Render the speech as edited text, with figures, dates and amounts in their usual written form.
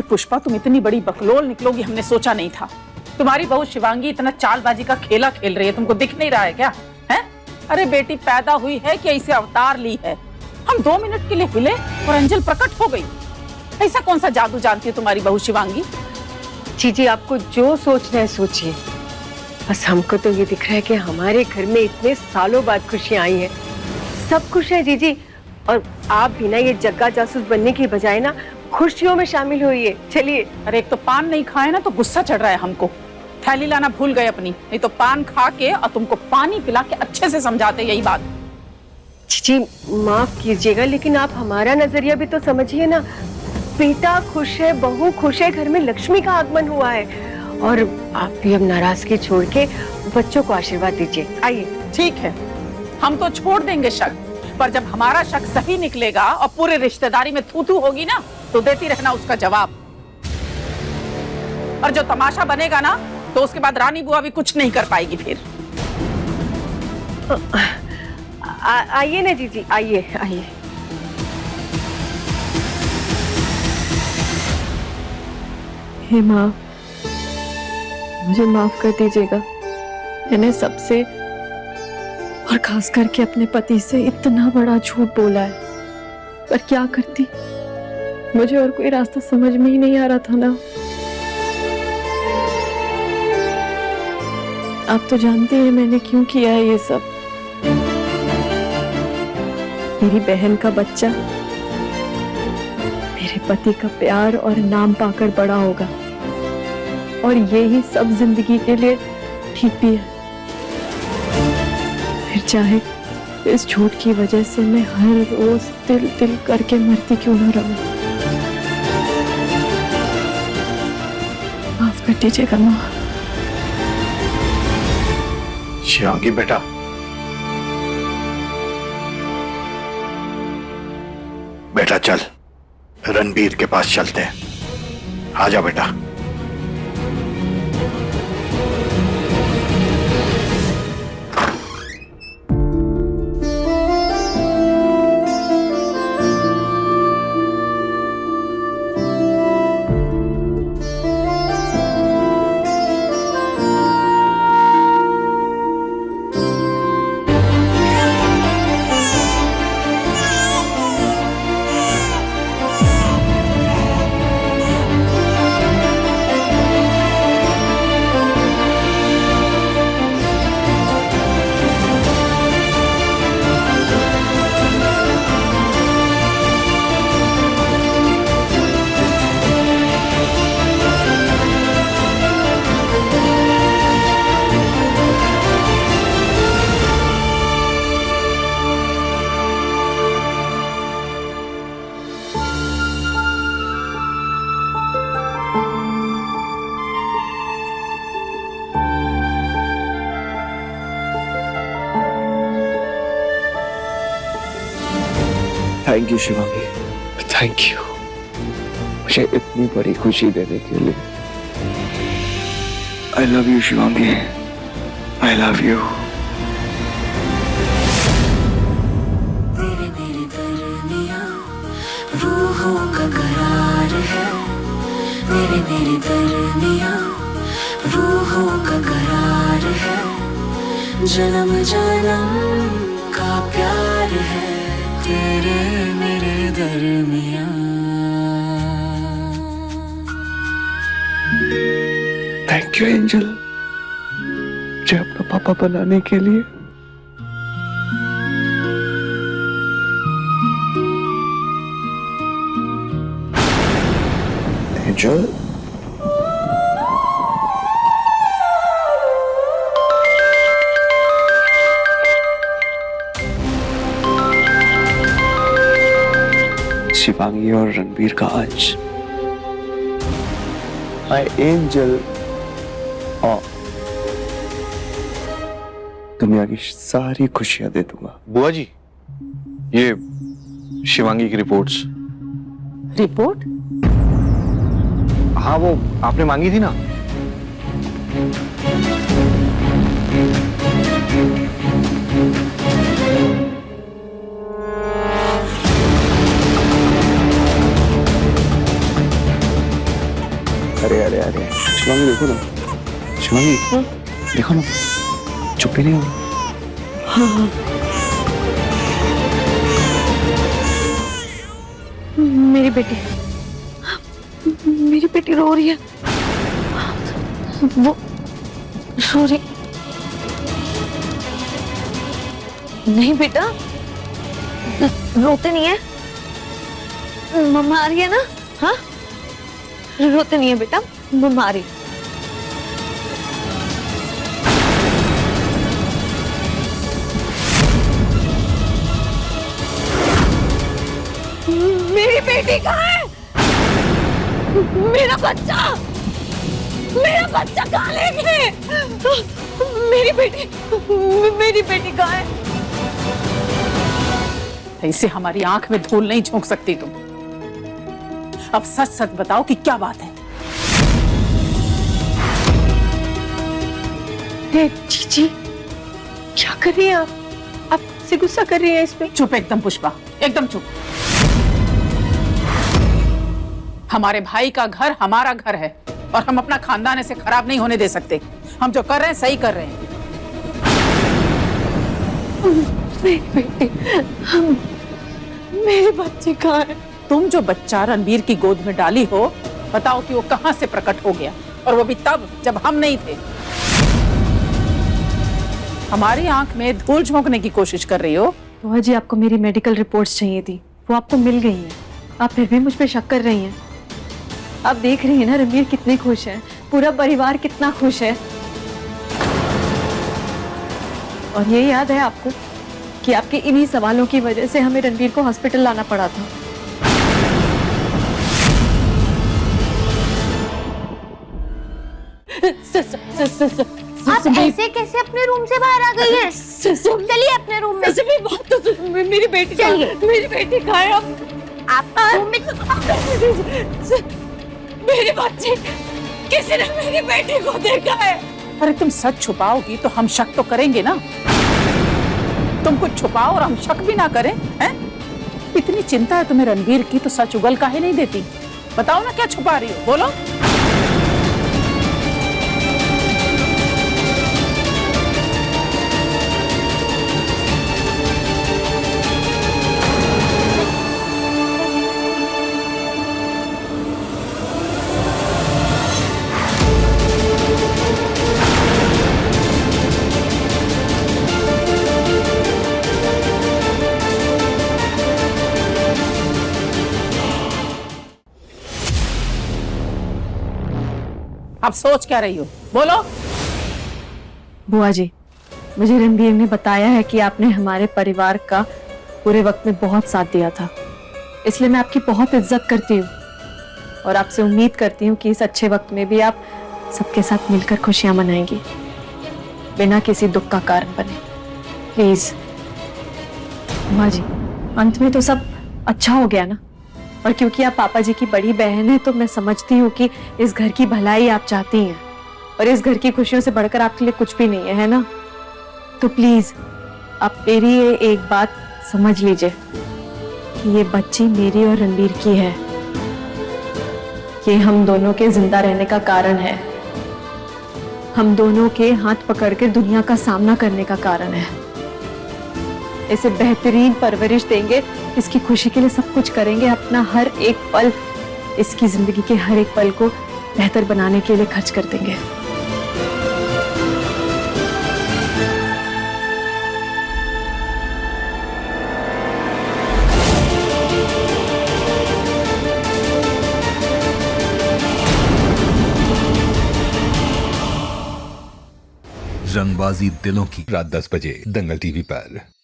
पुष्पा, तुम इतनी बड़ी बकलोल निकलोगी हमने सोचा नहीं था। तुम्हारी बहू शिवांगी इतना चालबाजी का खेला खेल रही है, तुमको दिख नहीं रहा है क्या? है? अरे बेटी पैदा हुई है कि ऐसे अवतार ली है? हम 2 मिनट के लिए हिले और अंजल प्रकट हो गई। ऐसा कौन सा जादू जानती है तुम्हारी बहू शिवांगी? जीजी आपको जो सोचना है सोचिए, बस हमको तो ये दिख रहा है कि हमारे घर में इतने सालों बाद खुशियां आई हैं। सब खुश है जीजी, और आप भी ना ये जग्गा जासूस बनने की बजाय ना खुशियों में शामिल होइए। चलिए। अरे एक तो पान नहीं खाए ना तो गुस्सा चढ़ रहा है हमको। थैली लाना भूल गए अपनी, नहीं तो पान खा के और तुमको पानी पिला के अच्छे से समझाते यही बात। जी माफ कीजिएगा, लेकिन आप हमारा नजरिया भी तो समझिए ना। बेटा खुश है, बहू खुश है, घर में लक्ष्मी का आगमन हुआ है। और आप भी अब नाराजगी छोड़ के बच्चों को आशीर्वाद दीजिए। आइए। ठीक है, हम तो छोड़ देंगे शक, पर जब हमारा शक सही निकलेगा और पूरे रिश्तेदारी में थू थू होगी ना, तो देती रहना उसका जवाब। और जो तमाशा बनेगा ना, तो उसके बाद रानी बुआ भी कुछ नहीं कर पाएगी फिर। आइए ना जीजी, आइए आइए। हे माँ, मुझे माफ कर दीजिएगा। मैंने सबसे और खास करके अपने पति से इतना बड़ा झूठ बोला है, पर क्या करती, मुझे और कोई रास्ता समझ में ही नहीं आ रहा था ना। आप तो जानते हैं मैंने क्यों किया है ये सब। मेरी बहन का बच्चा मेरे पति का प्यार और नाम पाकर बड़ा होगा, और ये ही सब जिंदगी के लिए ठीक भी है। फिर चाहे इस झूठ की वजह से मैं हर रोज तिल तिल करके मरती क्यों ना रहूं। माफ कर दीजिएगा माँ। शिवांगी बेटा, बेटा चल, रणबीर के पास चलते हैं। आजा बेटा। Thank you Shivangi, thank you मुझे इतनी बड़ी खुशी देने के लिए। I love you Shivangi, I love you. तेरे मेरे दरमियां रूहों का करार है, तेरे मेरे दरमियां रूहों का करार है, जन्म जन्म का प्यार है तेरे मेरे दरमियां। थैंक यू एंजल, मुझे अपना पापा बनाने के लिए। एंजल, शिवांगी और रणबीर का अंश, माय एंजल, और दुनिया की सारी खुशियां दे दूंगा। बुआ जी, ये शिवांगी की रिपोर्ट्स। रिपोर्ट? हाँ, वो आपने मांगी थी ना। अरे अरे अरे शिवांगी देखो ना, शिवांगी देखो ना, चुप ही नहीं हो रहा। मेरी बेटी रो रही है, वो रो रही नहीं बेटा, रोते नहीं है, मम्मा आ रही है ना। हाँ रोते नहीं है बेटा, मम्मा आ रही है। मेरी बेटी कहाँ है? मेरा बच्चा कहाँ ले गए? मेरी बेटी कहाँ है? ऐसे हमारी आंख में धूल नहीं झोंक सकती तुम। अब सच सच बताओ कि क्या बात है। जीजी क्या कर रही हैं आप से गुस्सा कर रही हैं इस पे? चुप एकदम पुष्पा, एकदम चुप। हमारे भाई का घर हमारा घर है और हम अपना खानदान ऐसे खराब नहीं होने दे सकते। हम जो कर रहे हैं सही कर रहे हैं। मेरे बच्चे कहाँ है? तुम जो बच्चा रणबीर की गोद में डाली हो, बताओ कि वो कहां से प्रकट हो गया, और वो भी तब जब हम नहीं थे। हमारी आंख में धूल झोंकने की कोशिश कर रही हो। बुआ जी आपको मेरी मेडिकल रिपोर्ट्स चाहिए थी, वो आपको मिल गई हैं। आप फिर भी मुझ पे शक कर रही हैं। आप देख रही हैं ना रणबीर कितने खुश है, पूरा परिवार कितना खुश है। और ये याद है आपको कि आपके इन्हीं सवालों की वजह से हमें रणबीर को हॉस्पिटल लाना पड़ा था। आप ऐसे कैसे अपने रूम से बाहर आ गई हैं? चलिए अपने रूम में। मेरी बेटी कहाँ है? आप रूम में मेरे बच्चे, किसी ने मेरी बेटी को देखा है? अरे तुम सच छुपाओगी तो हम शक तो करेंगे ना। तुम कुछ छुपाओ और हम शक भी ना करें, हैं? इतनी चिंता है तुम्हें रणबीर की तो सच उगल काहे नहीं देती? बताओ ना क्या छुपा रही हो, बोलो। अब सोच क्या रही हो, बोलो। बुआ जी, मुझे रणबीर ने बताया है कि आपने हमारे परिवार का पूरे वक्त में बहुत साथ दिया था, इसलिए मैं आपकी बहुत इज्जत करती हूँ और आपसे उम्मीद करती हूँ कि इस अच्छे वक्त में भी आप सबके साथ मिलकर खुशियां मनाएंगी, बिना किसी दुख का कारण बने। प्लीज बुआ जी, अंत में तो सब अच्छा हो गया ना। और क्योंकि आप पापा जी की बड़ी बहन है तो मैं समझती हूँ कि इस घर की भलाई आप चाहती हैं और इस घर की खुशियों से बढ़कर आपके लिए कुछ भी नहीं है ना। तो प्लीज आप मेरी ये एक बात समझ लीजिए कि ये बच्ची मेरी और रणबीर की है। ये हम दोनों के जिंदा रहने का कारण है, हम दोनों के हाथ पकड़कर दुनिया का सामना करने का कारण है। इसे बेहतरीन परवरिश देंगे, इसकी खुशी के लिए सब कुछ करेंगे, अपना हर एक पल, इसकी जिंदगी के हर एक पल को बेहतर बनाने के लिए खर्च कर देंगे। रंगबाजी दिलों की, रात 10 बजे दंगल टीवी पर।